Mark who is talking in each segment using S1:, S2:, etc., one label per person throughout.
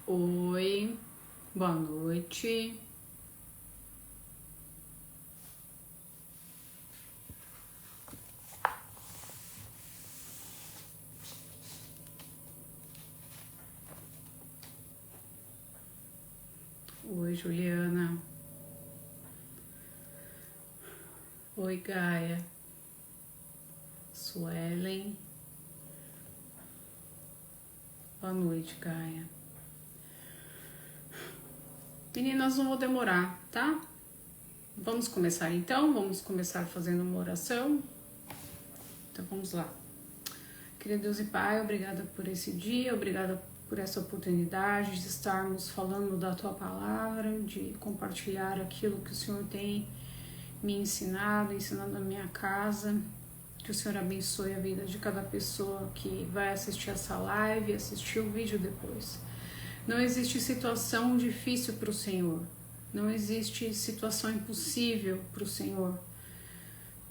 S1: Oi, boa noite. Oi, Juliana. Oi, Gaia. Suelen. Boa noite, Gaia. Meninas, não vou demorar, tá? Vamos começar então? Vamos começar fazendo uma oração? Então vamos lá. Querido Deus e Pai, obrigada por esse dia, obrigada por essa oportunidade de estarmos falando da Tua Palavra, de compartilhar aquilo que o Senhor tem me ensinando a minha casa. Que o Senhor abençoe a vida de cada pessoa que vai assistir essa live e assistir o vídeo depois. Não existe situação difícil para o Senhor. Não existe situação impossível para o Senhor.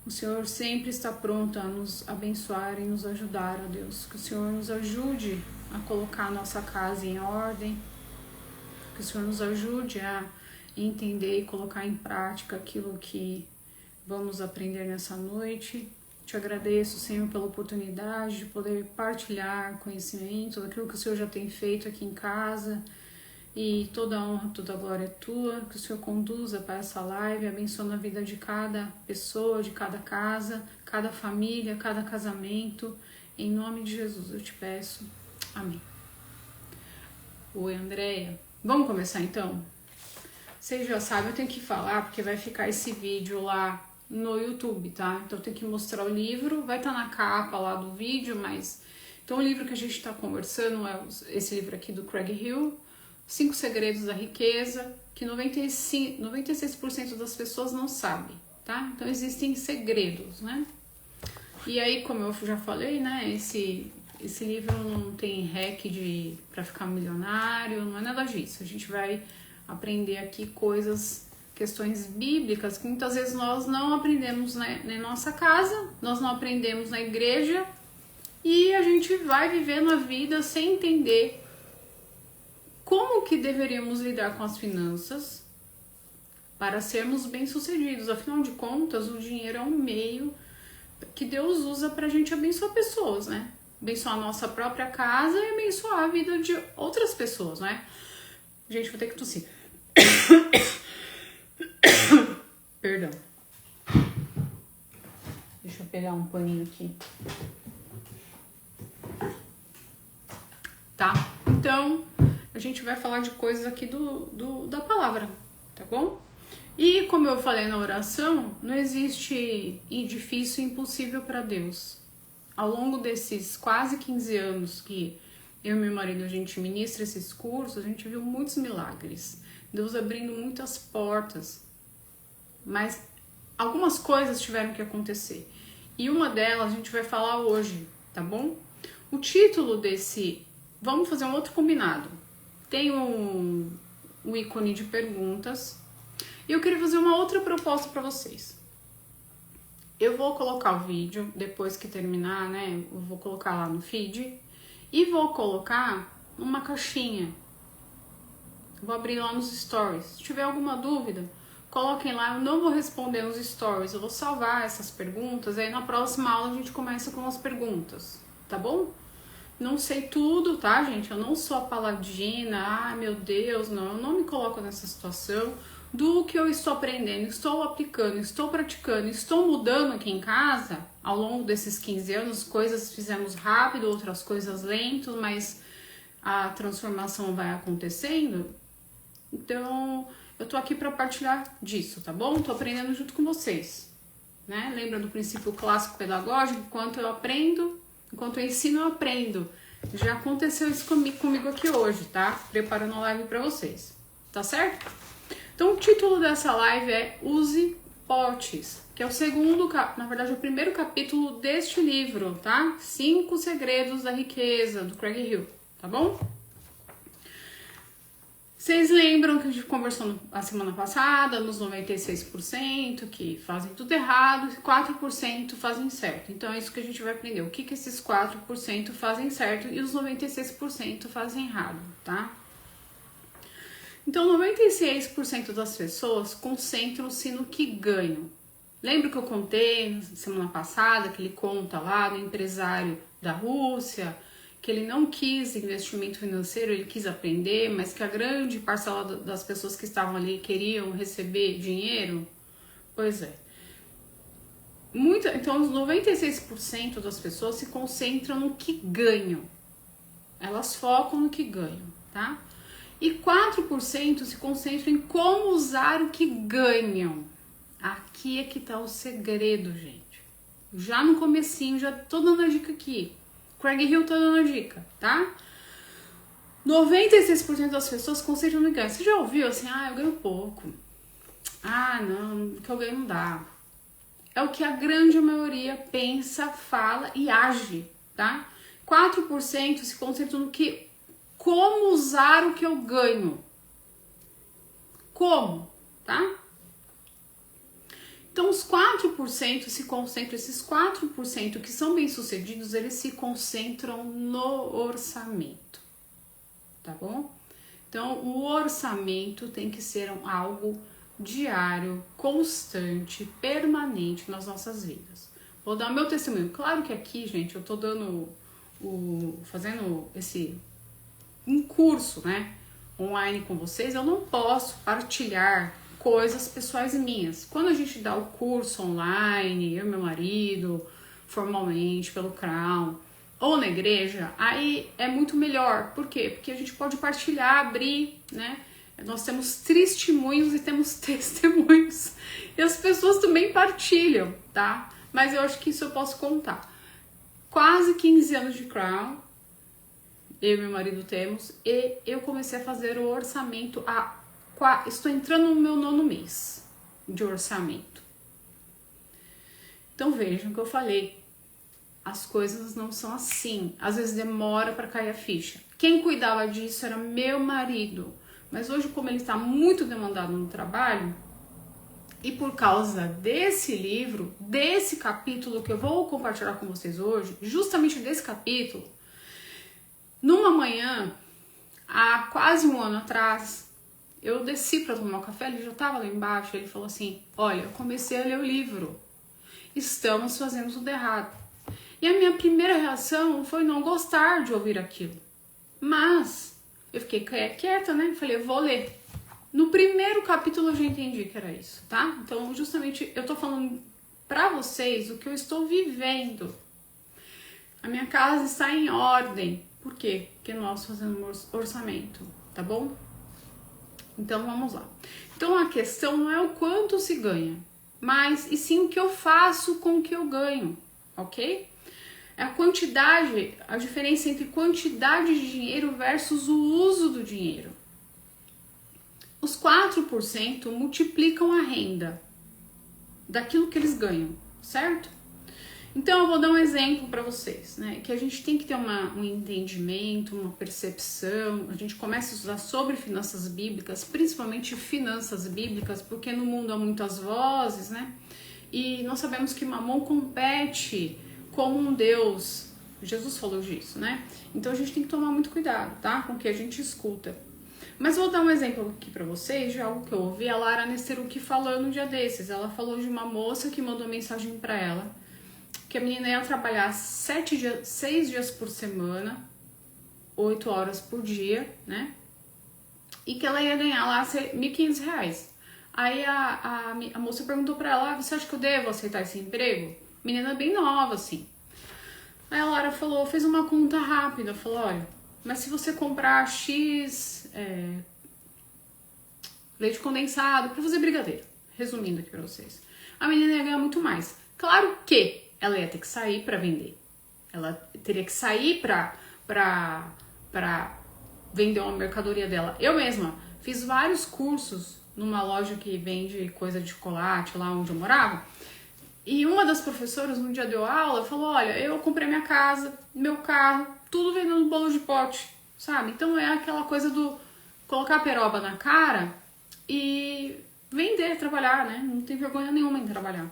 S1: O Senhor sempre está pronto a nos abençoar e nos ajudar, ó Deus. Que o Senhor nos ajude a colocar a nossa casa em ordem. Que o Senhor nos ajude a entender e colocar em prática aquilo que vamos aprender nessa noite. Te agradeço, Senhor, pela oportunidade de poder partilhar conhecimento daquilo que o Senhor já tem feito aqui em casa. E toda a honra, toda a glória é tua. Que o Senhor conduza para essa live, abençoando a vida de cada pessoa, de cada casa, cada família, cada casamento. Em nome de Jesus eu te peço. Amém. Oi, Andréia. Vamos começar então? Vocês já sabem, eu tenho que falar porque vai ficar esse vídeo lá no YouTube, tá? Então eu tenho que mostrar o livro, vai estar na capa lá do vídeo, mas... Então o livro que a gente está conversando é esse livro aqui do Craig Hill, 5 Segredos da Riqueza, que 96% das pessoas não sabem, tá? Então existem segredos, né? E aí, como eu já falei, né, esse livro não tem hack para ficar milionário, não é nada disso. A gente vai aprender aqui questões bíblicas que muitas vezes nós não aprendemos na nossa casa, nós não aprendemos na igreja e a gente vai vivendo a vida sem entender como que deveríamos lidar com as finanças para sermos bem-sucedidos. Afinal de contas, o dinheiro é um meio que Deus usa para a gente abençoar pessoas, né? Abençoar a nossa própria casa e abençoar a vida de outras pessoas, né? Gente, vou ter que tossir. Perdão. Deixa eu pegar um paninho aqui. Tá? Então, a gente vai falar de coisas aqui da palavra, tá bom? E como eu falei na oração, não existe difícil e impossível para Deus. Ao longo desses quase 15 anos que eu e meu marido a gente ministra esses cursos, a gente viu muitos milagres. Deus abrindo muitas portas. Mas algumas coisas tiveram que acontecer. E uma delas a gente vai falar hoje, tá bom? O título desse... Vamos fazer um outro combinado. Tem um ícone de perguntas. E eu queria fazer uma outra proposta para vocês. Eu vou colocar o vídeo, depois que terminar, né? Eu vou colocar lá no feed. E vou colocar uma caixinha. Vou abrir lá nos stories. Se tiver alguma dúvida... Coloquem lá, eu não vou responder nos stories, eu vou salvar essas perguntas, aí na próxima aula a gente começa com as perguntas, tá bom? Não sei tudo, tá, gente? Eu não sou a paladina, ai meu Deus, não, eu não me coloco nessa situação. Do que eu estou aprendendo, estou aplicando, estou praticando, estou mudando aqui em casa, ao longo desses 15 anos, coisas fizemos rápido, outras coisas lento, mas a transformação vai acontecendo, então... Eu tô aqui para partilhar disso, tá bom? Tô aprendendo junto com vocês, né? Lembra do princípio clássico pedagógico? Enquanto eu aprendo, enquanto eu ensino, eu aprendo. Já aconteceu isso comigo aqui hoje, tá? Preparando a live para vocês, tá certo? Então, o título dessa live é Use Potes, que é o segundo, na verdade, é o primeiro capítulo deste livro, tá? 5 Segredos da Riqueza, do Craig Hill, tá bom? Vocês lembram que a gente conversou a semana passada, nos 96% que fazem tudo errado, 4% fazem certo. Então é isso que a gente vai aprender. O que esses 4% fazem certo e os 96% fazem errado, tá? Então, 96% das pessoas concentram-se no que ganham. Lembra que eu contei semana passada, aquele conta lá do empresário da Rússia, que ele não quis investimento financeiro, ele quis aprender, mas que a grande parcela das pessoas que estavam ali queriam receber dinheiro? Pois é. Então, os 96% das pessoas se concentram no que ganham. Elas focam no que ganham, tá? E 4% se concentram em como usar o que ganham. Aqui é que tá o segredo, gente. Já no comecinho, já tô dando a dica aqui. Craig Hill tá dando a dica, tá? 96% das pessoas se concentram no ganho. Você já ouviu assim, eu ganho pouco. Não, o que eu ganho não dá. É o que a grande maioria pensa, fala e age, tá? 4% se concentram no que, como usar o que eu ganho. Como, tá? Então, os 4% se concentram, esses 4% que são bem-sucedidos, eles se concentram no orçamento, tá bom? Então, o orçamento tem que ser algo diário, constante, permanente nas nossas vidas. Vou dar o meu testemunho. Claro que aqui, gente, eu tô fazendo um curso, né, online com vocês, eu não posso partilhar coisas pessoais minhas. Quando a gente dá o curso online, eu e meu marido, formalmente, pelo Crown, ou na igreja, aí é muito melhor. Por quê? Porque a gente pode partilhar, abrir, né? Nós temos testemunhos e temos testemunhos. E as pessoas também partilham, tá? Mas eu acho que isso eu posso contar. Quase 15 anos de Crown, eu e meu marido temos, e eu comecei a fazer o orçamento estou entrando no meu 9º mês de orçamento. Então vejam o que eu falei. As coisas não são assim. Às vezes demora para cair a ficha. Quem cuidava disso era meu marido. Mas hoje, como ele está muito demandado no trabalho, e por causa desse livro, desse capítulo que eu vou compartilhar com vocês hoje, justamente desse capítulo, numa manhã, há quase um ano atrás, eu desci para tomar um café, ele já estava lá embaixo, ele falou assim, olha, eu comecei a ler o livro, estamos fazendo tudo errado. E a minha primeira reação foi não gostar de ouvir aquilo. Mas eu fiquei quieta, né? Falei, eu vou ler. No primeiro capítulo eu já entendi que era isso, tá? Então, justamente, eu tô falando pra vocês o que eu estou vivendo. A minha casa está em ordem. Por quê? Porque nós fazemos orçamento, tá bom? Então, vamos lá. Então, a questão não é o quanto se ganha, mas e sim o que eu faço com o que eu ganho, ok? É a quantidade, a diferença entre quantidade de dinheiro versus o uso do dinheiro. Os 4% multiplicam a renda daquilo que eles ganham, certo? Então eu vou dar um exemplo para vocês, né? Que a gente tem que ter um entendimento, uma percepção. A gente começa a estudar sobre finanças bíblicas, principalmente finanças bíblicas, porque no mundo há muitas vozes, né? E nós sabemos que Mamon compete como um Deus. Jesus falou disso, né? Então a gente tem que tomar muito cuidado, tá? Com o que a gente escuta. Mas vou dar um exemplo aqui pra vocês de algo que eu ouvi a Lara Nesteruk falando um dia desses. Ela falou de uma moça que mandou mensagem pra ela, que a menina ia trabalhar 6 dias por semana, 8 horas por dia, né? E que ela ia ganhar lá R$1.500. Aí a moça perguntou pra ela, você acha que eu devo aceitar esse emprego? Menina bem nova, assim. Aí a Lara falou, fez uma conta rápida, falou, olha, mas se você comprar X leite condensado pra fazer brigadeiro, resumindo aqui pra vocês, a menina ia ganhar muito mais. Claro que ela ia ter que sair pra vender. Ela teria que sair pra vender uma mercadoria dela. Eu mesma fiz vários cursos numa loja que vende coisa de chocolate lá onde eu morava. E uma das professoras, no dia deu aula, falou, olha, eu comprei minha casa, meu carro, tudo vendendo bolo de pote, sabe? Então é aquela coisa do colocar a peroba na cara e vender, trabalhar, né? Não tem vergonha nenhuma em trabalhar.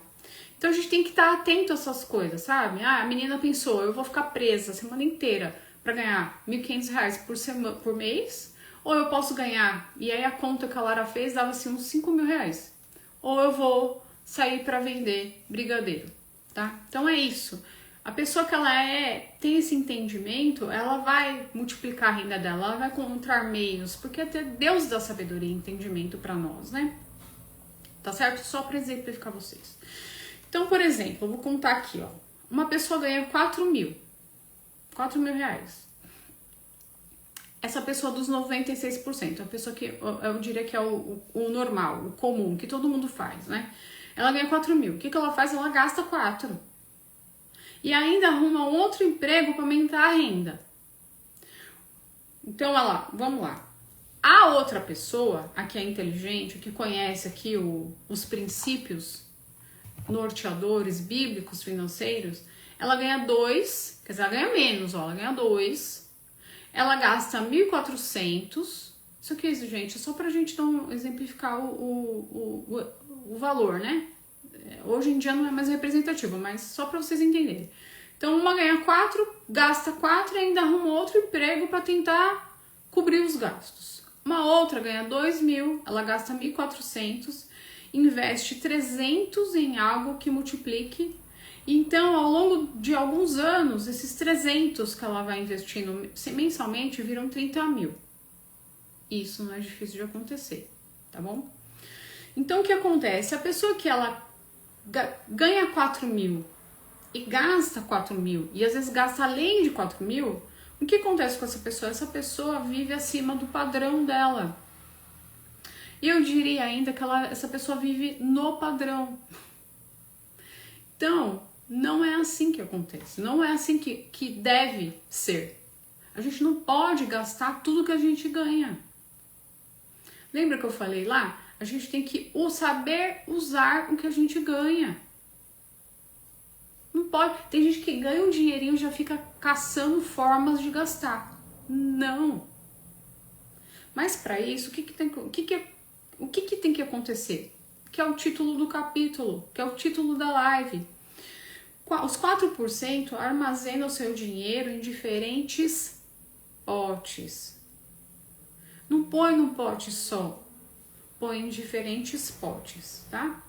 S1: Então a gente tem que estar atento a essas coisas, sabe? A menina pensou, eu vou ficar presa a semana inteira pra ganhar R$1.500 por mês, Ou eu posso ganhar, e aí a conta que a Lara fez dava assim uns 5 mil reais. Ou eu vou sair para vender brigadeiro, tá? Então é isso. A pessoa que ela tem esse entendimento, ela vai multiplicar a renda dela, ela vai encontrar meios, porque até Deus dá sabedoria e entendimento para nós, né? Tá certo? Só para exemplificar vocês. Então, por exemplo, eu vou contar aqui, ó. Uma pessoa ganha 4 mil reais. Essa pessoa dos 96%, a pessoa que eu diria que é o normal, o comum, que todo mundo faz, né? Ela ganha 4 mil. O que ela faz? Ela gasta 4. E ainda arruma um outro emprego para aumentar a renda. Então, vamos lá. A outra pessoa, a que é inteligente, que conhece aqui os princípios norteadores bíblicos financeiros, ela ganha 2, quer dizer, ela ganha menos, ela ganha 2, ela gasta 1.400, isso aqui, gente, é só pra gente não exemplificar o valor, né? Hoje em dia não é mais representativo, mas só pra vocês entenderem. Então, uma ganha 4, gasta 4 e ainda arruma outro emprego para tentar cobrir os gastos. Uma outra ganha 2 mil, ela gasta 1.400, investe 300 em algo que multiplique. Então, ao longo de alguns anos, esses 300 que ela vai investindo mensalmente viram 30 mil. Isso não é difícil de acontecer, tá bom? Então, o que acontece? A pessoa que ela ganha 4 mil e gasta 4 mil, e às vezes gasta além de 4 mil, o que acontece com essa pessoa? Essa pessoa vive acima do padrão dela. E eu diria ainda que essa pessoa vive no padrão. Então, não é assim que acontece. Não é assim que deve ser. A gente não pode gastar tudo que a gente ganha. Lembra que eu falei lá? A gente tem que saber usar o que a gente ganha. Não pode. Tem gente que ganha um dinheirinho e já fica caçando formas de gastar. Não. Mas para isso, o que tem que acontecer? Que é o título do capítulo, que é o título da live. Os 4% armazenam o seu dinheiro em diferentes potes. Não põe num pote só, põe em diferentes potes, tá?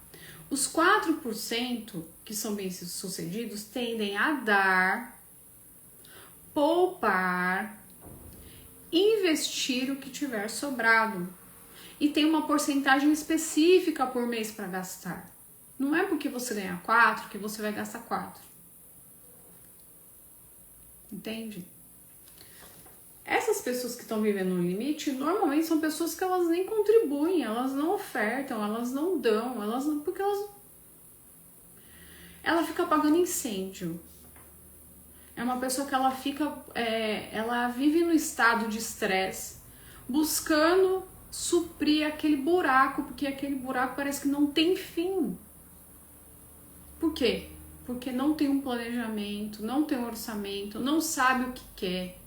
S1: Os 4% que são bem-sucedidos tendem a dar, poupar, investir o que tiver sobrado. E tem uma porcentagem específica por mês para gastar. Não é porque você ganha 4 que você vai gastar 4. Entende? Essas pessoas que estão vivendo no limite, normalmente são pessoas que elas nem contribuem, elas não ofertam, elas não dão, porque ela fica apagando incêndio. É uma pessoa que ela vive no estado de estresse, buscando suprir aquele buraco, porque aquele buraco parece que não tem fim. Por quê? Porque não tem um planejamento, não tem um orçamento, não sabe o que quer,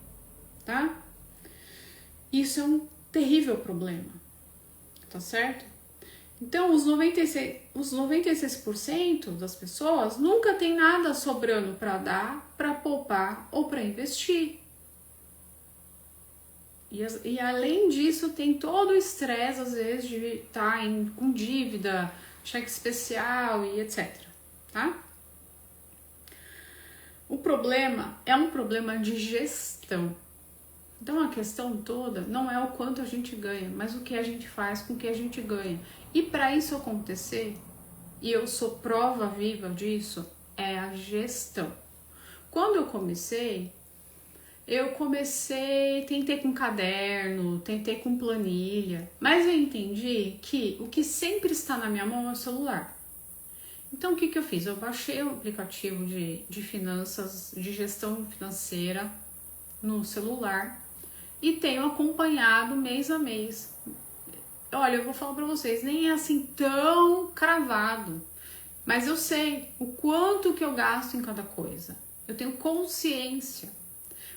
S1: tá? Isso é um terrível problema, tá certo? Então, os 96% das pessoas nunca tem nada sobrando para dar, para poupar ou para investir. E além disso, tem todo o estresse, às vezes, de estar com dívida, cheque especial e etc. Tá? O problema é um problema de gestão. Então, a questão toda não é o quanto a gente ganha, mas o que a gente faz com o que a gente ganha. E para isso acontecer, e eu sou prova viva disso, é a gestão. Quando eu comecei, tentei com caderno, tentei com planilha, mas eu entendi que o que sempre está na minha mão é o celular. Então, o que eu fiz? Eu baixei o aplicativo de finanças, de gestão financeira no celular e tenho acompanhado mês a mês. Olha, eu vou falar pra vocês, nem é assim tão cravado, mas eu sei o quanto que eu gasto em cada coisa. Eu tenho consciência.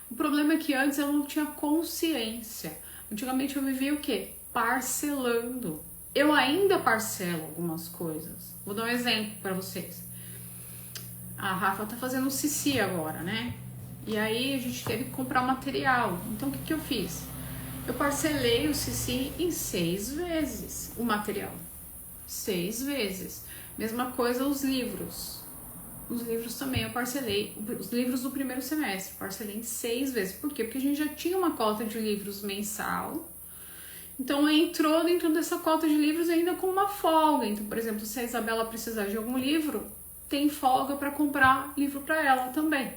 S1: O problema é que antes eu não tinha consciência. Antigamente eu vivia o quê? Parcelando. Eu ainda parcelo algumas coisas. Vou dar um exemplo para vocês. A Rafa tá fazendo o Cici agora, né? E aí a gente teve que comprar material. Então o que eu fiz? Eu parcelei o Cici em 6 vezes, o material. 6 vezes. Mesma coisa os livros. Os livros também eu parcelei. Os livros do primeiro semestre, parcelei em 6 vezes. Por quê? Porque a gente já tinha uma cota de livros mensal. Então entrou dentro dessa cota de livros ainda com uma folga. Então, por exemplo, se a Isabela precisar de algum livro, tem folga para comprar livro para ela também,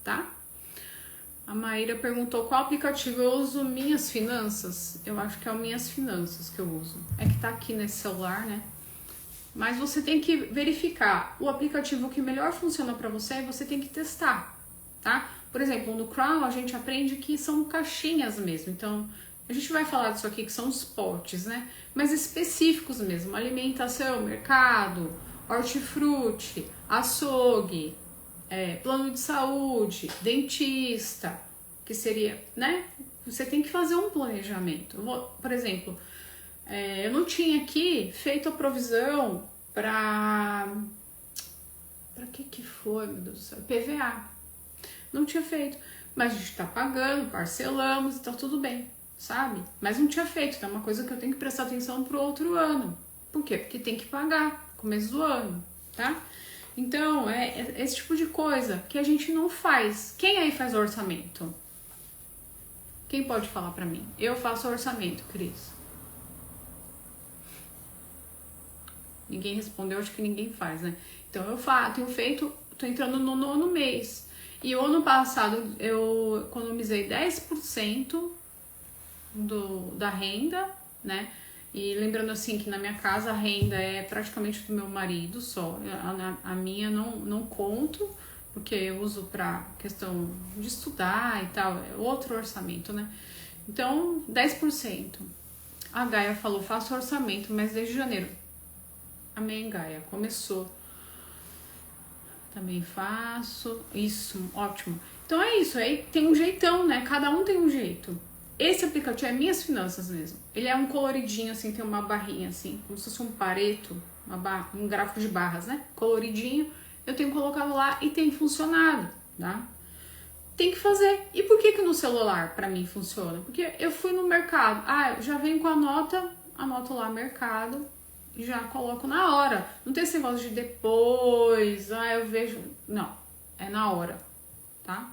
S1: tá? A Maíra perguntou qual aplicativo eu uso. Minhas Finanças. Eu acho que é o Minhas Finanças que eu uso. É que tá aqui nesse celular, né? Mas você tem que verificar o aplicativo que melhor funciona para você e você tem que testar, tá? Por exemplo, no Crown a gente aprende que são caixinhas mesmo. Então, a gente vai falar disso aqui que são os potes, né? Mas específicos mesmo. Alimentação, mercado, hortifruti, açougue, plano de saúde, dentista, que seria, né? Você tem que fazer um planejamento. Por exemplo, eu não tinha aqui feito a provisão para que foi, meu Deus do céu? PVA. Não tinha feito. Mas a gente tá pagando, parcelamos e tá tudo bem, sabe? Mas não tinha feito. Então é uma coisa que eu tenho que prestar atenção pro outro ano. Por quê? Porque tem que pagar começo do ano, tá? Então, é esse tipo de coisa que a gente não faz. Quem aí faz orçamento? Quem pode falar pra mim? Eu faço orçamento, Cris. Ninguém respondeu, acho que ninguém faz, né? Então, eu tenho feito, tô entrando no 9º mês. E o ano passado, eu economizei 10% da renda, né? E lembrando assim que na minha casa a renda é praticamente do meu marido só. A minha não conto, porque eu uso pra questão de estudar e tal, é outro orçamento, né? Então, 10%. A Gaia falou, faço orçamento, mas desde janeiro. Amém, Gaia, começou. Também faço. Isso, ótimo. Então é isso, aí tem um jeitão, né? Cada um tem um jeito. Esse aplicativo é Minhas Finanças mesmo. Ele é um coloridinho, assim, tem uma barrinha, assim, como se fosse um pareto, um gráfico de barras, né? Coloridinho. Eu tenho colocado lá e tem funcionado, tá? Tem que fazer. E por que no celular, pra mim, funciona? Porque eu fui no mercado. Eu já venho com a nota, anoto lá mercado e já coloco na hora. Não tem esse negócio de depois, eu vejo. Não, é na hora, tá?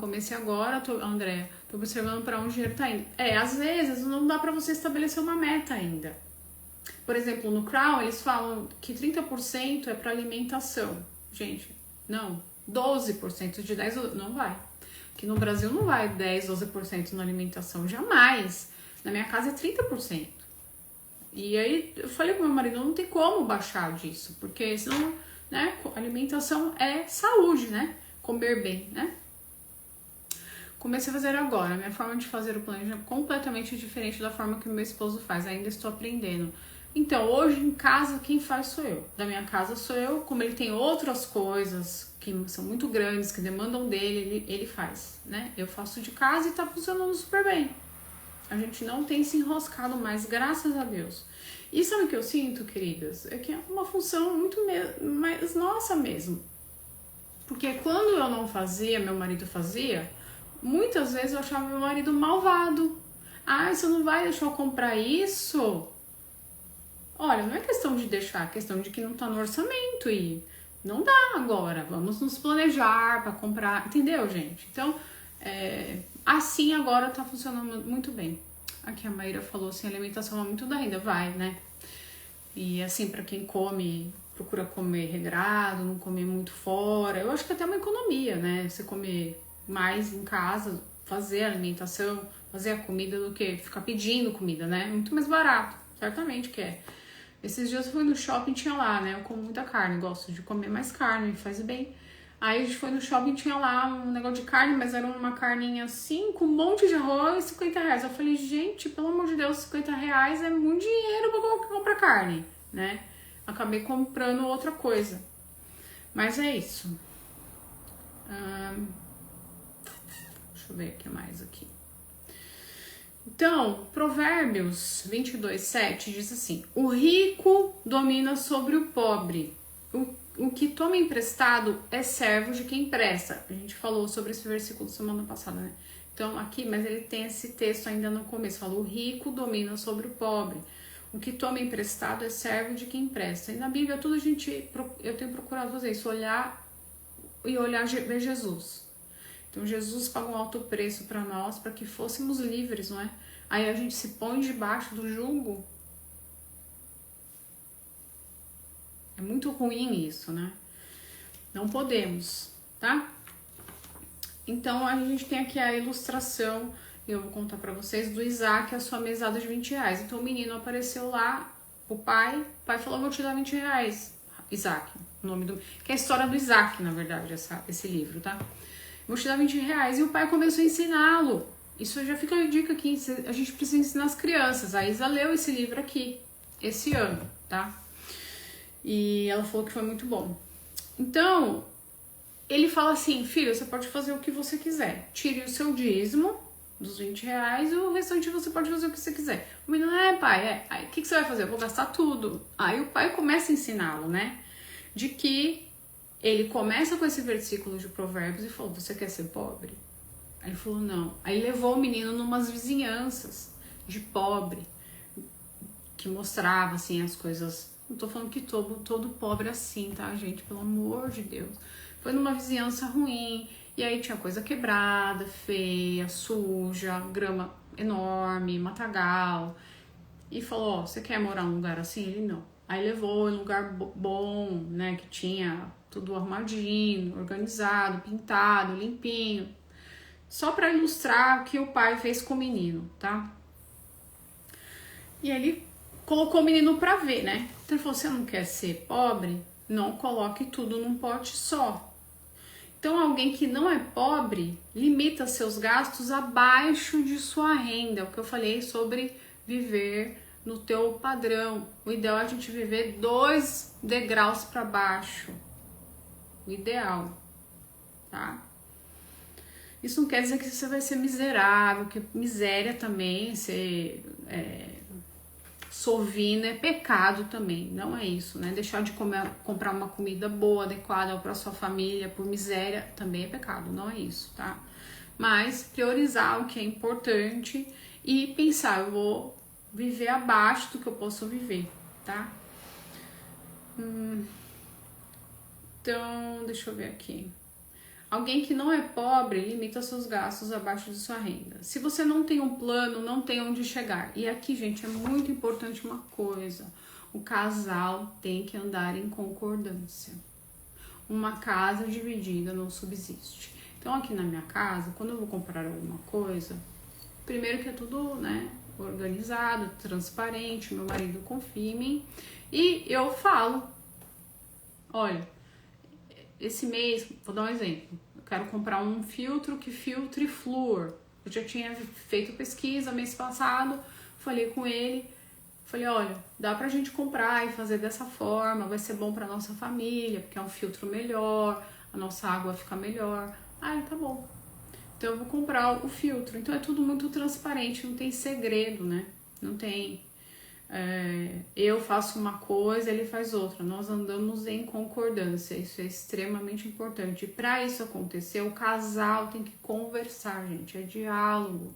S1: Comecei agora, André, tô observando para onde o dinheiro tá indo. Às vezes não dá para você estabelecer uma meta ainda. Por exemplo, no Crown eles falam que 30% é para alimentação. Gente, não, 12% de 10% não vai. Aqui no Brasil não vai 10, 12% na alimentação, jamais. Na minha casa é 30%. E aí eu falei pro meu marido, não tem como baixar disso, porque senão, né, alimentação é saúde, né? Comer bem, né? Comecei a fazer agora. Minha forma de fazer o planejamento é completamente diferente da forma que o meu esposo faz. Ainda estou aprendendo. Então, hoje em casa, quem faz sou eu. Da minha casa sou eu. Como ele tem outras coisas que são muito grandes, que demandam dele, ele faz, né? Eu faço de casa e tá funcionando super bem. A gente não tem se enroscado mais, graças a Deus. E sabe o que eu sinto, queridas? É que é uma função muito mais nossa mesmo. Porque quando eu não fazia, meu marido fazia, muitas vezes eu achava meu marido malvado. Você não vai deixar eu comprar isso? Olha, não é questão de deixar, é questão de que não tá no orçamento e não dá agora. Vamos nos planejar para comprar, entendeu, gente? Então, assim agora tá funcionando muito bem. Aqui a Maíra falou assim, a alimentação é muito da renda, vai, né? E assim, para quem come, procura comer regrado, não comer muito fora. Eu acho que até é uma economia, né? Você comer mais em casa, fazer a alimentação, fazer a comida do que ficar pedindo comida, né? Muito mais barato, certamente que é. Esses dias eu fui no shopping, tinha lá, né? Eu como muita carne, gosto de comer mais carne, me faz bem. Aí a gente foi no shopping, tinha lá um negócio de carne, mas era uma carninha assim, com um monte de arroz, 50 reais. Eu falei, gente, pelo amor de Deus, 50 reais é muito dinheiro pra comprar carne, né? Acabei comprando outra coisa. Mas é isso. Deixa eu ver o que mais aqui. Então, Provérbios 22:7 diz assim: o rico domina sobre o pobre. O que toma emprestado é servo de quem presta. A gente falou sobre esse versículo semana passada, né? Então aqui, mas ele tem esse texto ainda no começo, fala: o rico domina sobre o pobre. O que toma emprestado é servo de quem empresta. E na Bíblia tudo eu tenho procurado fazer isso, olhar ver Jesus. Então Jesus pagou um alto preço para nós, para que fôssemos livres, não é? Aí a gente se põe debaixo do jugo. É muito ruim isso, né? Não podemos, tá? Então a gente tem aqui a ilustração, eu vou contar pra vocês, do Isaac, a sua mesada de 20 reais. Então o menino apareceu lá, o pai falou: vou te dar 20 reais, Isaac, o nome do... que é a história do Isaac, na verdade, esse livro, tá? Vou te dar 20 reais. E o pai começou a ensiná-lo. Isso já fica uma dica aqui, a gente precisa ensinar as crianças. A Isa leu esse livro aqui, esse ano, tá? E ela falou que foi muito bom. Então, ele fala assim: filho, você pode fazer o que você quiser. Tire o seu dízimo dos 20 reais e o restante você pode fazer o que você quiser. O menino: pai, aí o que você vai fazer? Eu vou gastar tudo. Aí o pai começa a ensiná-lo, né? De que ele começa com esse versículo de Provérbios e falou: você quer ser pobre? Aí ele falou: não. Aí levou o menino numas vizinhanças de pobre, que mostrava assim as coisas. Não tô falando que todo pobre é assim, tá, gente? Pelo amor de Deus. Foi numa vizinhança ruim, e aí tinha coisa quebrada, feia, suja, grama enorme, matagal. E falou: ó, você quer morar num lugar assim? Ele: não. Aí levou em um lugar bom, né, que tinha tudo arrumadinho, organizado, pintado, limpinho. Só para ilustrar o que o pai fez com o menino, tá? E ele colocou o menino pra ver, né? Então ele falou: você não quer ser pobre? Não coloque tudo num pote só. Então alguém que não é pobre limita seus gastos abaixo de sua renda. É o que eu falei sobre viver no teu padrão. O ideal é a gente viver 2 degraus para baixo. O ideal, tá? Isso não quer dizer que você vai ser miserável, que miséria também, ser sovina é pecado também, não é isso, né? Deixar de comprar uma comida boa, adequada para sua família por miséria também é pecado, não é isso, tá? Mas priorizar o que é importante e pensar: eu vou viver abaixo do que eu posso viver, tá? Então, deixa eu ver aqui. Alguém que não é pobre limita seus gastos abaixo de sua renda. Se você não tem um plano, não tem onde chegar. E aqui, gente, é muito importante uma coisa: o casal tem que andar em concordância. Uma casa dividida não subsiste. Então, aqui na minha casa, quando eu vou comprar alguma coisa, primeiro que é tudo, né, organizado, transparente, meu marido confia em mim, e eu falo: olha, esse mês, vou dar um exemplo, eu quero comprar um filtro que filtre flúor. Eu já tinha feito pesquisa mês passado, falei com ele, falei: olha, dá pra gente comprar e fazer dessa forma, vai ser bom pra nossa família, porque é um filtro melhor, a nossa água fica melhor. Ah, tá bom. Então eu vou comprar o filtro. Então é tudo muito transparente, não tem segredo, né? Não tem... eu faço uma coisa, ele faz outra. Nós andamos em concordância. Isso é extremamente importante. E para isso acontecer, o casal tem que conversar, gente. É diálogo.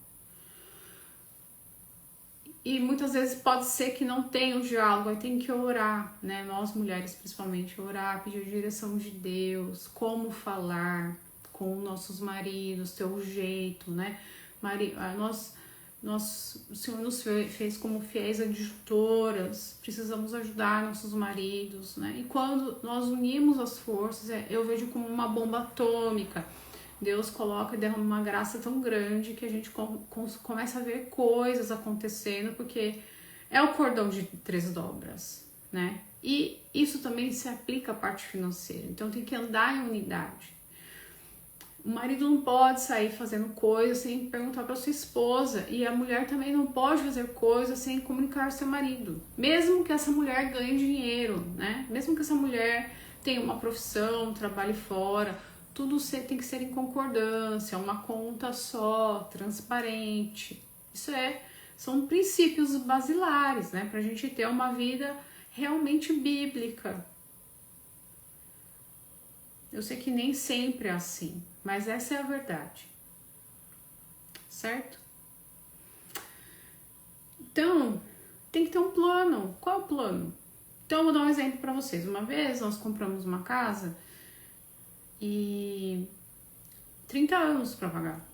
S1: E muitas vezes pode ser que não tenha o diálogo, aí tem que orar, né? Nós mulheres principalmente, orar, pedir a direção de Deus, como falar com nossos maridos, ter o jeito, né? O Senhor nos fez como fiéis adjutoras, precisamos ajudar nossos maridos, né? E quando nós unimos as forças, eu vejo como uma bomba atômica. Deus coloca e derrama uma graça tão grande que a gente começa a ver coisas acontecendo, porque é o cordão de 3 dobras, né? E isso também se aplica à parte financeira, então tem que andar em unidade. O marido não pode sair fazendo coisas sem perguntar para sua esposa, e a mulher também não pode fazer coisas sem comunicar ao seu marido, mesmo que essa mulher ganhe dinheiro, né? Mesmo que essa mulher tenha uma profissão, trabalhe fora, tudo tem que ser em concordância, uma conta só, transparente. Isso são princípios basilares, né? Para a gente ter uma vida realmente bíblica. Eu sei que nem sempre é assim, mas essa é a verdade. certo? Então, tem que ter um plano. Qual é o plano? Então, eu vou dar um exemplo para vocês. Uma vez nós compramos uma casa e 30 anos para pagar.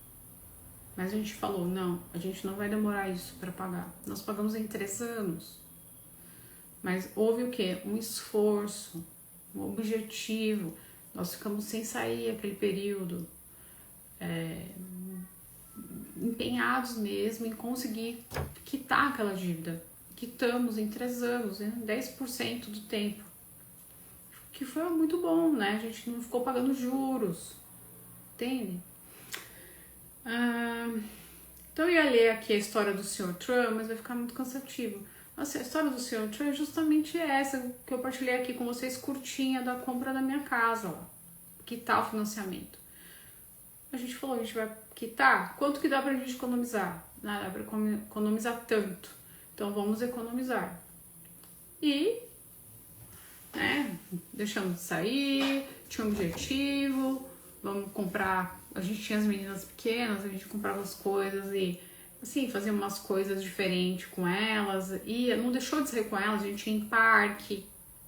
S1: Mas a gente falou, não, a gente não vai demorar isso para pagar. Nós pagamos em 3 anos. Mas houve o quê? Um esforço, um objetivo. Nós ficamos sem sair aquele período. Empenhados mesmo em conseguir quitar aquela dívida. Quitamos em 3 anos, né? 10% do tempo. Que foi muito bom, né? A gente não ficou pagando juros. Entende? Então eu ia ler aqui a história do Sr. Trump, mas vai ficar muito cansativo. Nossa, a história do Sr. Trump é justamente essa que eu partilhei aqui com vocês, curtinha, da compra da minha casa lá. Quitar o financiamento. A gente falou, a gente vai quitar? Quanto que dá pra gente economizar? Não dá pra economizar tanto. Então vamos economizar. E, né, deixamos de sair, tinha um objetivo, vamos comprar. A gente tinha as meninas pequenas, a gente comprava as coisas e, assim, fazia umas coisas diferentes com elas. E não deixou de sair com elas, a gente ia em parque,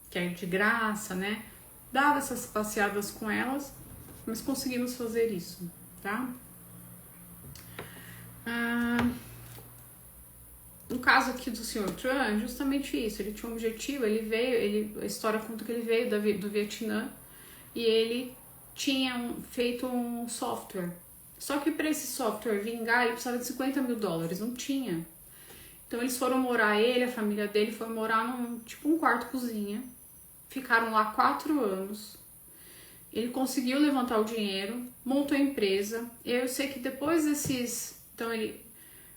S1: que é de graça, né? Dava essas passeadas com elas, mas conseguimos fazer isso, tá? No caso aqui do Sr. Trump, justamente isso. Ele tinha um objetivo, ele veio, a história conta que ele veio do Vietnã e ele tinha feito um software. Só que para esse software vingar, ele precisava de $50 mil, não tinha. Então eles foram morar, a família dele foi morar num, tipo um quarto cozinha. Ficaram lá 4 anos. Ele conseguiu levantar o dinheiro, montou a empresa. E eu sei que depois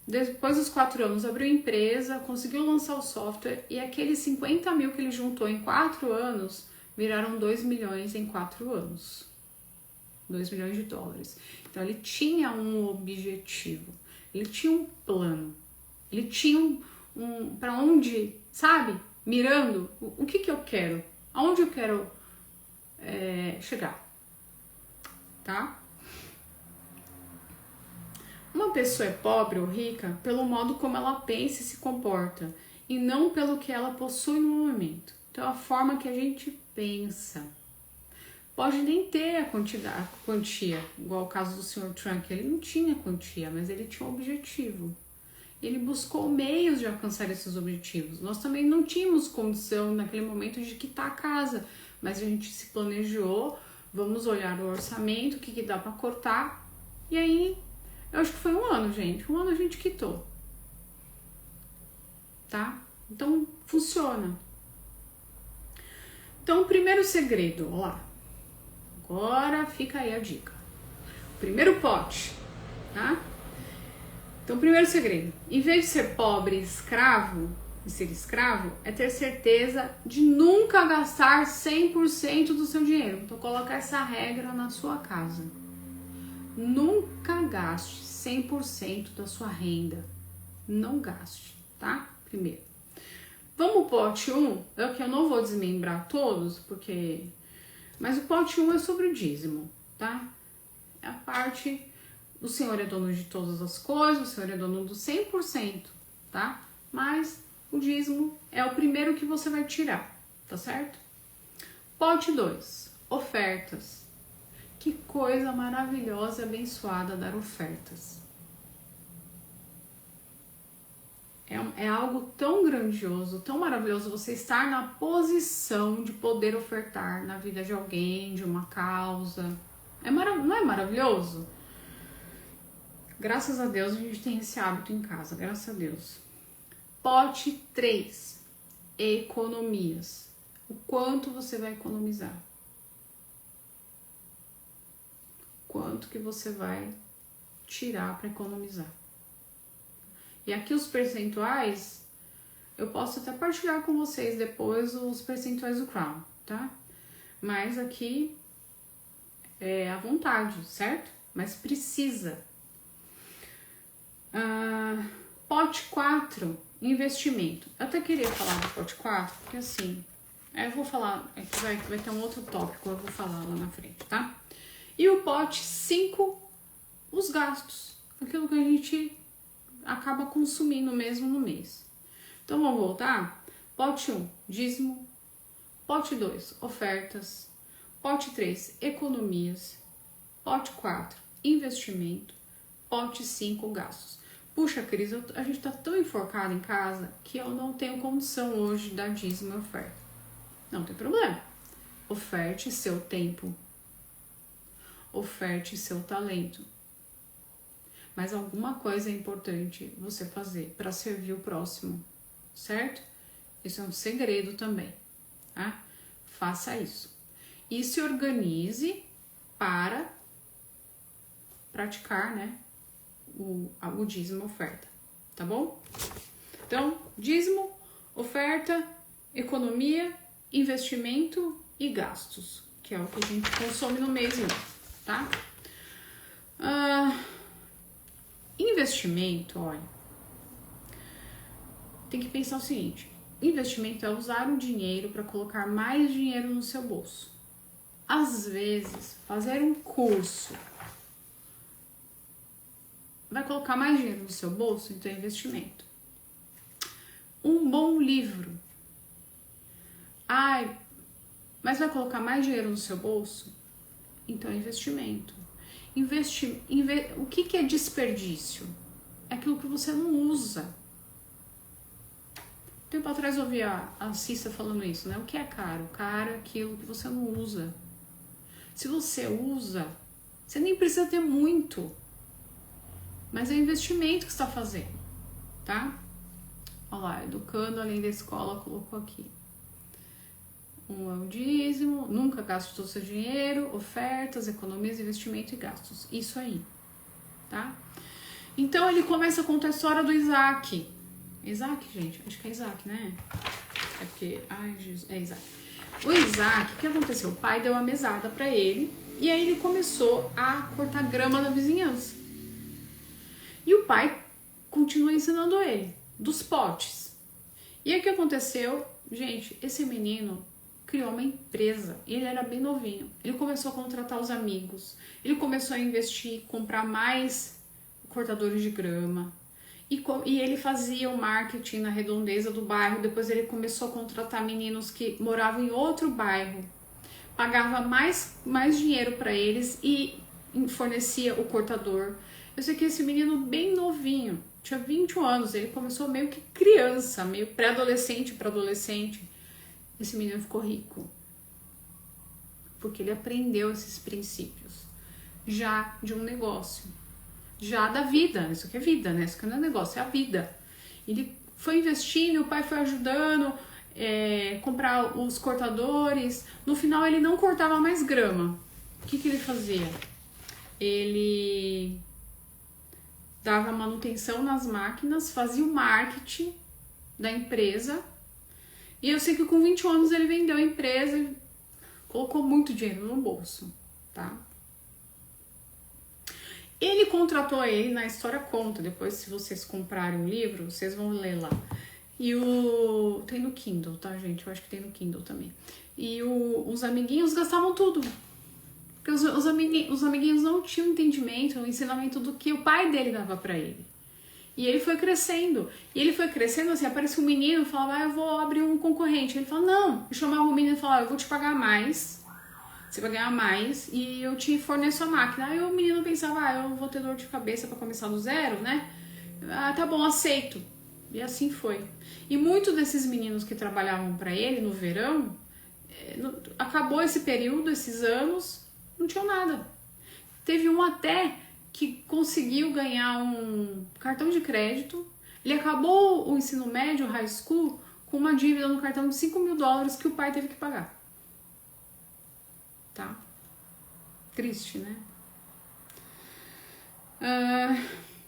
S1: depois dos 4 anos, abriu a empresa, conseguiu lançar o software e aqueles 50 mil que ele juntou em 4 anos viraram 2 milhões em 4 anos. 2 milhões de dólares. Então ele tinha um objetivo, ele tinha um plano, ele tinha um para onde, sabe? Mirando, o que eu quero, aonde eu quero chegar, tá? Uma pessoa é pobre ou rica pelo modo como ela pensa e se comporta, e não pelo que ela possui no momento. Então, a forma que a gente pensa. Pode nem ter a quantia, igual o caso do Sr. Trump, ele não tinha quantia, mas ele tinha um objetivo. Ele buscou meios de alcançar esses objetivos. Nós também não tínhamos condição naquele momento de quitar a casa, mas a gente se planejou, vamos olhar o orçamento, o que dá para cortar, e aí, eu acho que foi 1 ano, gente. 1 ano a gente quitou. Tá? Então, funciona. Então, o primeiro segredo, ó lá. Agora fica aí a dica. Primeiro pote, tá? Então, primeiro segredo. Em vez de ser pobre e ser escravo, é ter certeza de nunca gastar 100% do seu dinheiro. Então, coloca essa regra na sua casa. Nunca gaste 100% da sua renda. Não gaste, tá? Primeiro. Vamos ao pote 1. É que eu não vou desmembrar todos, porque... Mas o pote 1 é sobre o dízimo, tá? É a parte... O Senhor é dono de todas as coisas, o Senhor é dono do 100%, tá? Mas o dízimo é o primeiro que você vai tirar, tá certo? Pote 2. Ofertas. Que coisa maravilhosa e abençoada dar ofertas. É algo tão grandioso, tão maravilhoso você estar na posição de poder ofertar na vida de alguém, de uma causa. Não é maravilhoso? Graças a Deus a gente tem esse hábito em casa, graças a Deus. Pote 3. Economias. O quanto você vai economizar? Quanto que você vai tirar para economizar? E aqui os percentuais, eu posso até partilhar com vocês depois os percentuais do Crown, tá? Mas aqui é à vontade, certo? Mas precisa. Pote 4, investimento. Eu até queria falar do pote 4, porque assim, eu vou falar, vai ter um outro tópico, eu vou falar lá na frente, tá? E o pote 5, os gastos. aquilo que a gente acaba consumindo mesmo no mês. Então vamos voltar? Pote 1, dízimo. Pote 2, ofertas. Pote 3, economias. Pote 4, investimento. Pote 5, gastos. Puxa, Cris, a gente tá tão enforcado em casa que eu não tenho condição hoje de dar dízimo e oferta. Não tem problema. Oferte seu tempo. Oferte seu talento. Mas alguma coisa é importante você fazer para servir o próximo, certo? Isso é um segredo também, tá? Faça isso. E se organize para praticar, né, o dízimo oferta, tá bom? Então, dízimo, oferta, economia, investimento e gastos, que é o que a gente consome no mês, tá? Investimento, olha, tem que pensar o seguinte: investimento é usar o dinheiro para colocar mais dinheiro no seu bolso. Às vezes, fazer um curso vai colocar mais dinheiro no seu bolso, então é investimento. Um bom livro. Mas vai colocar mais dinheiro no seu bolso? Então é investimento. O que é desperdício? É aquilo que você não usa. Tempo atrás eu ouvi a Cissa falando isso, né? O que é caro? Caro é aquilo que você não usa. Se você usa, você nem precisa ter muito. Mas é investimento que você está fazendo, tá? Olha lá, educando além da escola, colocou aqui. Um é o dízimo, nunca gaste todo o seu dinheiro, ofertas, economias, investimento e gastos. Isso aí, tá? Então ele começa a contar a história do Isaac. Isaac, gente? Acho que é Isaac, né? É porque... Ai, Jesus. É Isaac. O Isaac, o que aconteceu? O pai deu uma mesada pra ele e aí ele começou a cortar grama na vizinhança. E o pai continua ensinando ele dos potes. E aí o que aconteceu? Gente, esse menino criou uma empresa. Ele era bem novinho. Ele começou a contratar os amigos. Ele começou a investir, comprar mais cortadores de grama. E ele fazia o marketing na redondeza do bairro. Depois ele começou a contratar meninos que moravam em outro bairro. Pagava mais dinheiro para eles e fornecia o cortador. Eu sei que esse menino bem novinho, tinha 21 anos, ele começou meio que criança, meio pré-adolescente para adolescente. Esse menino ficou rico. Porque ele aprendeu esses princípios. Já de um negócio. Já da vida. Isso aqui é vida, né? Isso aqui não é negócio, é a vida. Ele foi investindo, o pai foi ajudando, comprar os cortadores. No final ele não cortava mais grama. O que ele fazia? Ele dava manutenção nas máquinas, fazia o marketing da empresa. E eu sei que com 21 anos ele vendeu a empresa e colocou muito dinheiro no bolso, tá? Ele contratou ele, na história conta, depois se vocês comprarem o livro, vocês vão ler lá. E tem no Kindle, tá, gente? Eu acho que tem no Kindle também. E os amiguinhos gastavam tudo. Porque os amiguinhos não tinham entendimento, o ensinamento do que o pai dele dava pra ele. E ele foi crescendo. E ele foi crescendo, assim, aparecia um menino e falava, eu vou abrir um concorrente. Ele falava, não. Eu chamava o menino e falava, eu vou te pagar mais. Você vai ganhar mais e eu te forneço a máquina. Aí o menino pensava, eu vou ter dor de cabeça pra começar do zero, né? Tá bom, aceito. E assim foi. E muitos desses meninos que trabalhavam pra ele no verão, acabou esse período, esses anos, não tinham nada. Teve um até que conseguiu ganhar um cartão de crédito. Ele acabou o ensino médio, o high school, com uma dívida no cartão de $5.000 que o pai teve que pagar. Tá? Triste, né?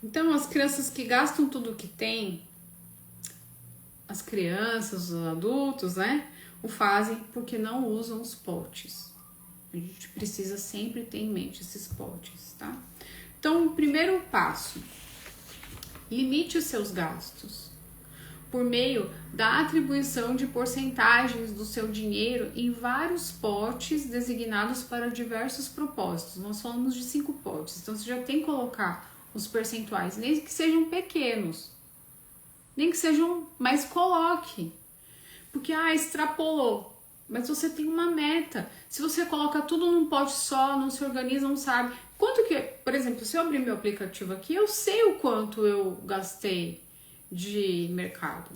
S1: Então, as crianças que gastam tudo que tem, as crianças, os adultos, né? O fazem porque não usam os potes. A gente precisa sempre ter em mente esses potes, tá? Então, o primeiro passo, limite os seus gastos por meio da atribuição de porcentagens do seu dinheiro em vários potes designados para diversos propósitos. Nós falamos de 5 potes, então você já tem que colocar os percentuais, nem que sejam pequenos, nem que sejam, mas coloque, porque extrapolou, mas você tem uma meta. Se você coloca tudo num pote só, não se organiza, não sabe quanto que, por exemplo, se eu abrir meu aplicativo aqui, eu sei o quanto eu gastei de mercado,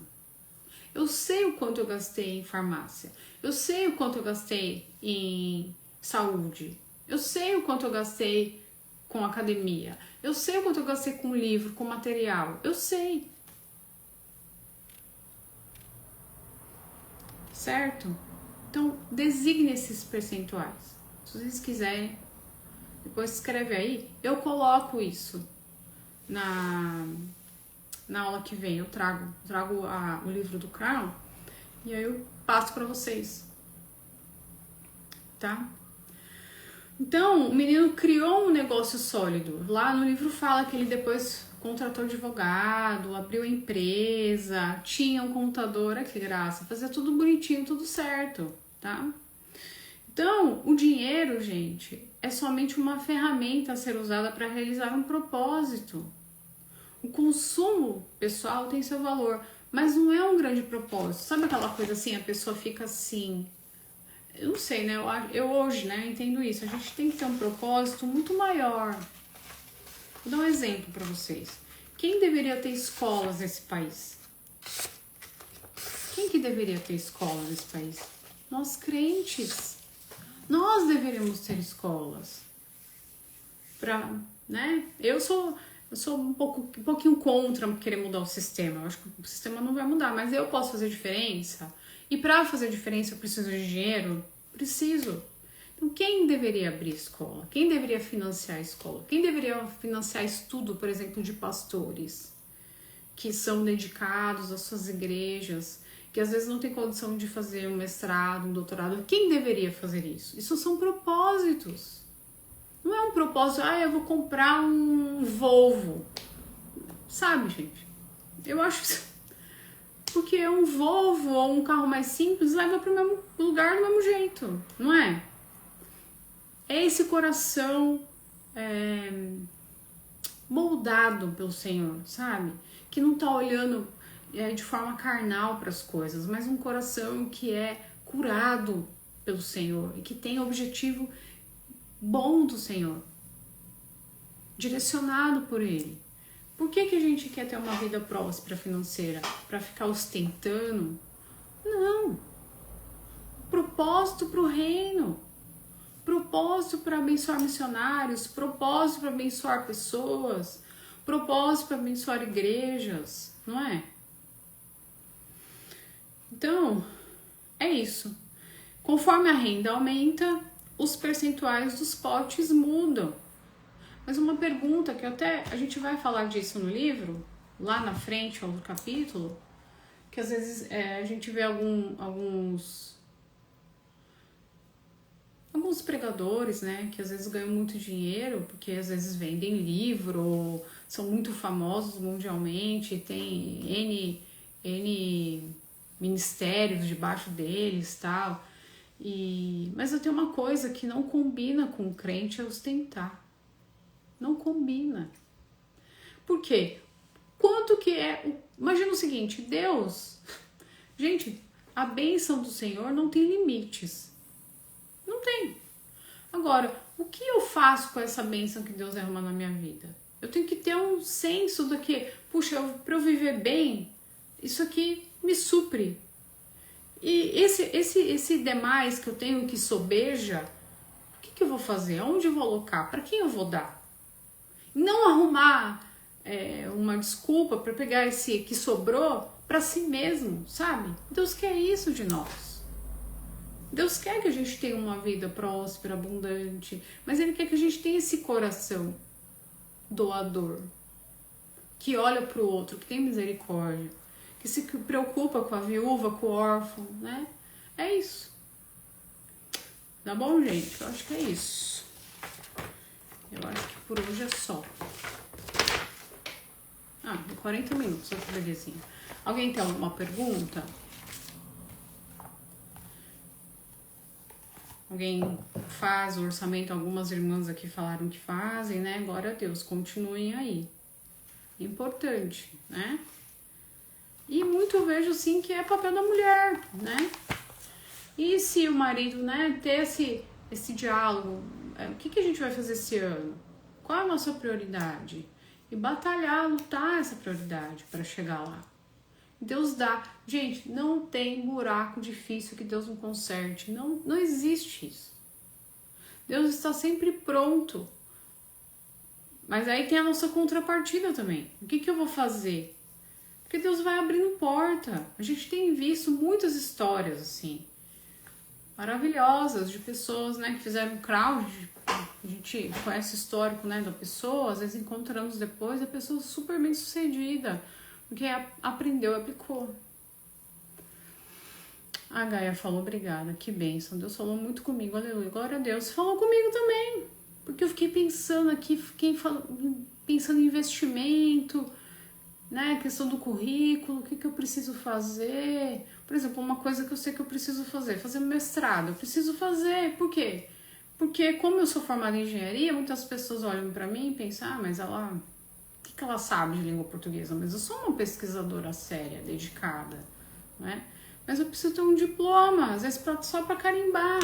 S1: eu sei o quanto eu gastei em farmácia, eu sei o quanto eu gastei em saúde, eu sei o quanto eu gastei com academia, eu sei o quanto eu gastei com livro, com material, eu sei. Certo? Então, designe esses percentuais. Se vocês quiserem, depois escreve aí. Eu coloco isso na aula que vem. Eu trago o livro do Crown e aí eu passo para vocês. Tá? Então, o menino criou um negócio sólido. Lá no livro fala que ele depois contratou advogado, abriu empresa, tinha um contador, que graça, fazia tudo bonitinho, tudo certo, tá? Então, o dinheiro, gente, é somente uma ferramenta a ser usada para realizar um propósito. O consumo pessoal tem seu valor, mas não é um grande propósito. Sabe aquela coisa assim, a pessoa fica assim... Eu não sei, né? Eu hoje, né, entendo isso. A gente tem que ter um propósito muito maior. Vou dar um exemplo para vocês. Quem deveria ter escolas nesse país? Quem que deveria ter escolas nesse país? Nós crentes. Nós deveríamos ter escolas. Né? Eu sou um pouquinho contra querer mudar o sistema. Eu acho que o sistema não vai mudar, mas eu posso fazer diferença. E para fazer diferença eu preciso de dinheiro? Preciso. Então quem deveria abrir escola? Quem deveria financiar a escola? Quem deveria financiar estudo, por exemplo, de pastores que são dedicados às suas igrejas, que às vezes não tem condição de fazer um mestrado, um doutorado? Quem deveria fazer isso? Isso são propósitos. Não é um propósito, eu vou comprar um Volvo. Sabe, gente? Eu acho que... Porque um Volvo ou um carro mais simples leva para o mesmo lugar do mesmo jeito, não é? É esse coração moldado pelo Senhor, sabe? Que não tá olhando de forma carnal para as coisas, mas um coração que é curado pelo Senhor e que tem objetivo bom do Senhor, direcionado por Ele. Por que a gente quer ter uma vida próspera financeira? Para ficar ostentando? Não. Propósito para o reino. Propósito para abençoar missionários. Propósito para abençoar pessoas. Propósito para abençoar igrejas. Não é? Então, é isso. Conforme a renda aumenta, os percentuais dos potes mudam. Mas uma pergunta que a gente vai falar disso no livro, lá na frente, outro capítulo, que às vezes a gente vê alguns pregadores, né, que às vezes ganham muito dinheiro, porque às vezes vendem livro, ou são muito famosos mundialmente, tem N ministérios debaixo deles, tal. Mas eu tenho uma coisa que não combina com o crente, é ostentar. Não combina. Por quê? Quanto que é... Imagina o seguinte, Deus... Gente, a bênção do Senhor não tem limites. Não tem. Agora, o que eu faço com essa bênção que Deus derrama na minha vida? Eu tenho que ter um senso do que... Puxa, para eu viver bem, isso aqui me supre. E esse demais que eu tenho que sobeja, o que eu vou fazer? Aonde eu vou alocar? Para quem eu vou dar? Não arrumar uma desculpa para pegar esse que sobrou para si mesmo, sabe? Deus quer isso de nós. Deus quer que a gente tenha uma vida próspera, abundante, mas Ele quer que a gente tenha esse coração doador, que olha para o outro, que tem misericórdia, que se preocupa com a viúva, com o órfão, né? É isso. Tá bom, gente? Eu acho que é isso. Eu acho que por hoje é só. 40 minutos, olha que belezinha. Alguém tem alguma pergunta? alguém faz o orçamento, algumas irmãs aqui falaram que fazem, né? Glória a Deus, continuem aí. Importante, né? E muito eu vejo assim que é papel da mulher, né? E se o marido, né, ter esse diálogo, o que a gente vai fazer esse ano? Qual é a nossa prioridade? E batalhar, lutar essa prioridade para chegar lá. Deus dá. Gente, não tem buraco difícil que Deus não conserte. Não existe isso. Deus está sempre pronto. Mas aí tem a nossa contrapartida também. O que eu vou fazer? Porque Deus vai abrindo porta. A gente tem visto muitas histórias assim, maravilhosas, de pessoas, né, que fizeram crowd. A gente conhece o histórico, né, da pessoa. Às vezes encontramos depois a pessoa super bem sucedida, porque aprendeu e aplicou. A Gaia falou, obrigada, que bênção. Deus falou muito comigo, aleluia. Glória a Deus. Falou comigo também. Porque eu fiquei pensando aqui, pensando em investimento, né? Questão do currículo, o que eu preciso fazer. Por exemplo, uma coisa que eu sei que eu preciso fazer mestrado. Eu preciso fazer, por quê? Porque como eu sou formada em engenharia, muitas pessoas olham para mim e pensam, mas ela... O que ela sabe de língua portuguesa? Mas eu sou uma pesquisadora séria, dedicada, né? Mas eu preciso ter um diploma, às vezes só para carimbar,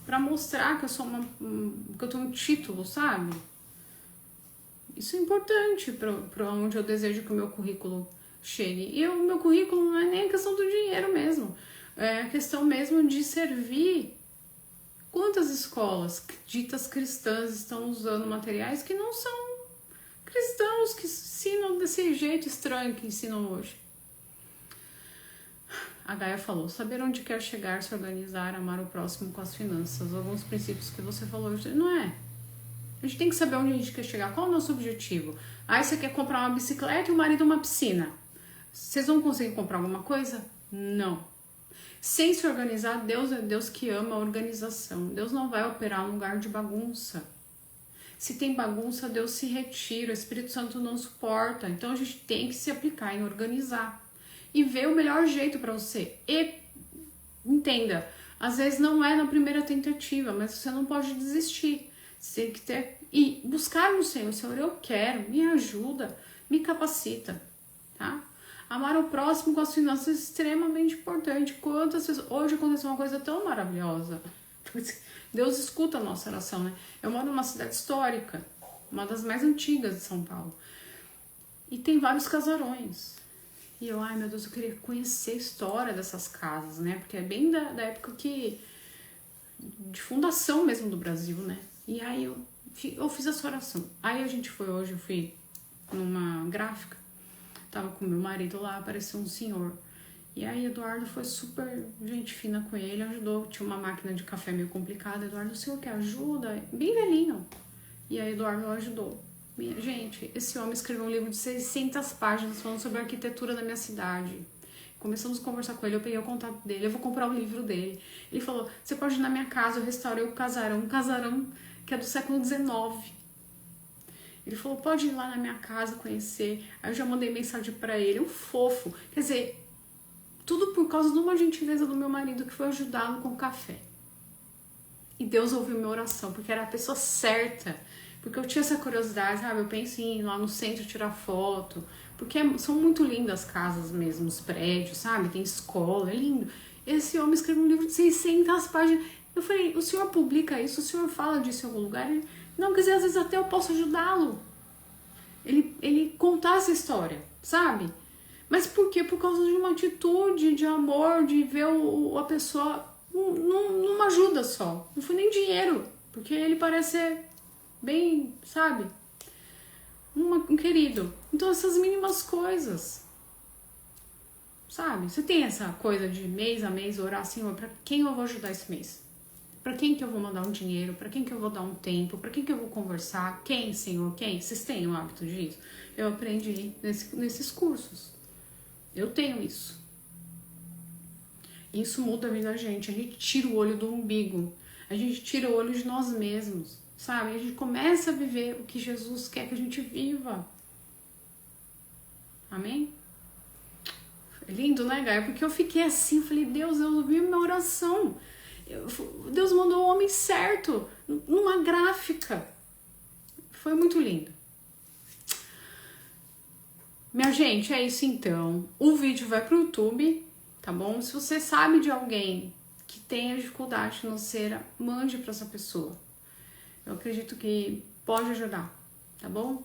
S1: para mostrar que eu sou que eu tenho um título, sabe? Isso é importante para onde eu desejo que o meu currículo chegue. E o meu currículo não é nem a questão do dinheiro mesmo, é a questão mesmo de servir. Quantas escolas ditas cristãs estão usando materiais que não são cristãos, que ensinam desse jeito estranho que ensinam hoje? A Gaia falou, saber onde quer chegar, se organizar, amar o próximo com as finanças. Alguns princípios que você falou, não é? A gente tem que saber onde a gente quer chegar, qual é o nosso objetivo. Aí você quer comprar uma bicicleta e o marido uma piscina. Vocês vão conseguir comprar alguma coisa? Não. Sem se organizar, Deus é Deus que ama a organização. Deus não vai operar um lugar de bagunça. Se tem bagunça, Deus se retira, o Espírito Santo não suporta. Então a gente tem que se aplicar em organizar. E ver o melhor jeito para você. E entenda, às vezes não é na primeira tentativa, mas você não pode desistir. Você tem que ter e buscar no Senhor. Senhor, eu quero, me ajuda, me capacita, tá? Amar o próximo com as finanças é extremamente importante. Quantas pessoas... Hoje aconteceu uma coisa tão maravilhosa. Deus escuta a nossa oração, né? Eu moro numa cidade histórica, uma das mais antigas de São Paulo. E tem vários casarões. E eu, ai meu Deus, eu queria conhecer a história dessas casas, né? Porque é bem da época de fundação mesmo do Brasil, né? E aí eu fiz essa oração. Aí hoje eu fui numa gráfica, tava com meu marido lá, apareceu um senhor. E aí Eduardo foi super gente fina com ele, ajudou. Tinha uma máquina de café meio complicada. Eduardo, o senhor quer ajuda? Bem velhinho. E aí Eduardo ajudou. Gente, esse homem escreveu um livro de 600 páginas falando sobre a arquitetura da minha cidade. Começamos a conversar com ele, eu peguei o contato dele, eu vou comprar o livro dele. Ele falou, você pode ir na minha casa, eu restaurei um casarão que é do século XIX. Ele falou, pode ir lá na minha casa conhecer. Aí eu já mandei mensagem pra ele, um fofo. Quer dizer, tudo por causa de uma gentileza do meu marido que foi ajudá-lo com café. E Deus ouviu minha oração, porque era a pessoa certa. Porque eu tinha essa curiosidade, sabe? Eu penso em ir lá no centro tirar foto. Porque são muito lindas as casas mesmo, os prédios, sabe? Tem escola, é lindo. Esse homem escreveu um livro de 600 páginas. Eu falei, o senhor publica isso? O senhor fala disso em algum lugar? Ele, não, quer dizer, às vezes até eu posso ajudá-lo. Ele contar essa história, sabe? Mas por quê? Por causa de uma atitude de amor, de ver a pessoa numa ajuda só. Não foi nem dinheiro, porque ele parece ser bem, sabe? Um querido. Então essas mínimas coisas, sabe? Você tem essa coisa de mês a mês orar, Senhor, pra quem eu vou ajudar esse mês? Pra quem que eu vou mandar um dinheiro? Pra quem que eu vou dar um tempo? Pra quem que eu vou conversar? Quem, Senhor? Quem? Vocês têm o hábito disso? Eu aprendi nesses cursos. Eu tenho isso. Isso muda a vida da gente. A gente tira o olho do umbigo. A gente tira o olho de nós mesmos, sabe? A gente começa a viver o que Jesus quer que a gente viva. Amém? É lindo, né, Gaia? Porque eu fiquei assim, falei, Deus, eu ouvi minha oração. Deus mandou o homem certo, numa gráfica. Foi muito lindo. Minha gente, é isso então. O vídeo vai pro YouTube, tá bom? Se você sabe de alguém que tenha dificuldade financeira, mande para essa pessoa. Eu acredito que pode ajudar, tá bom?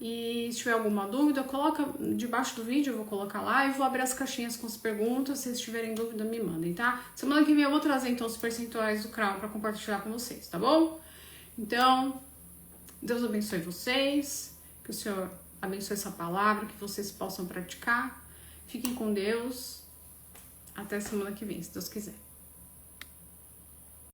S1: E se tiver alguma dúvida, coloca debaixo do vídeo, eu vou colocar lá e vou abrir as caixinhas com as perguntas. Se vocês tiverem dúvida, me mandem, tá? Semana que vem eu vou trazer então os percentuais do Crown para compartilhar com vocês, tá bom? Então, Deus abençoe vocês, que o Senhor abençoe essa palavra, que vocês possam praticar. Fiquem com Deus. Até semana que vem, se Deus quiser.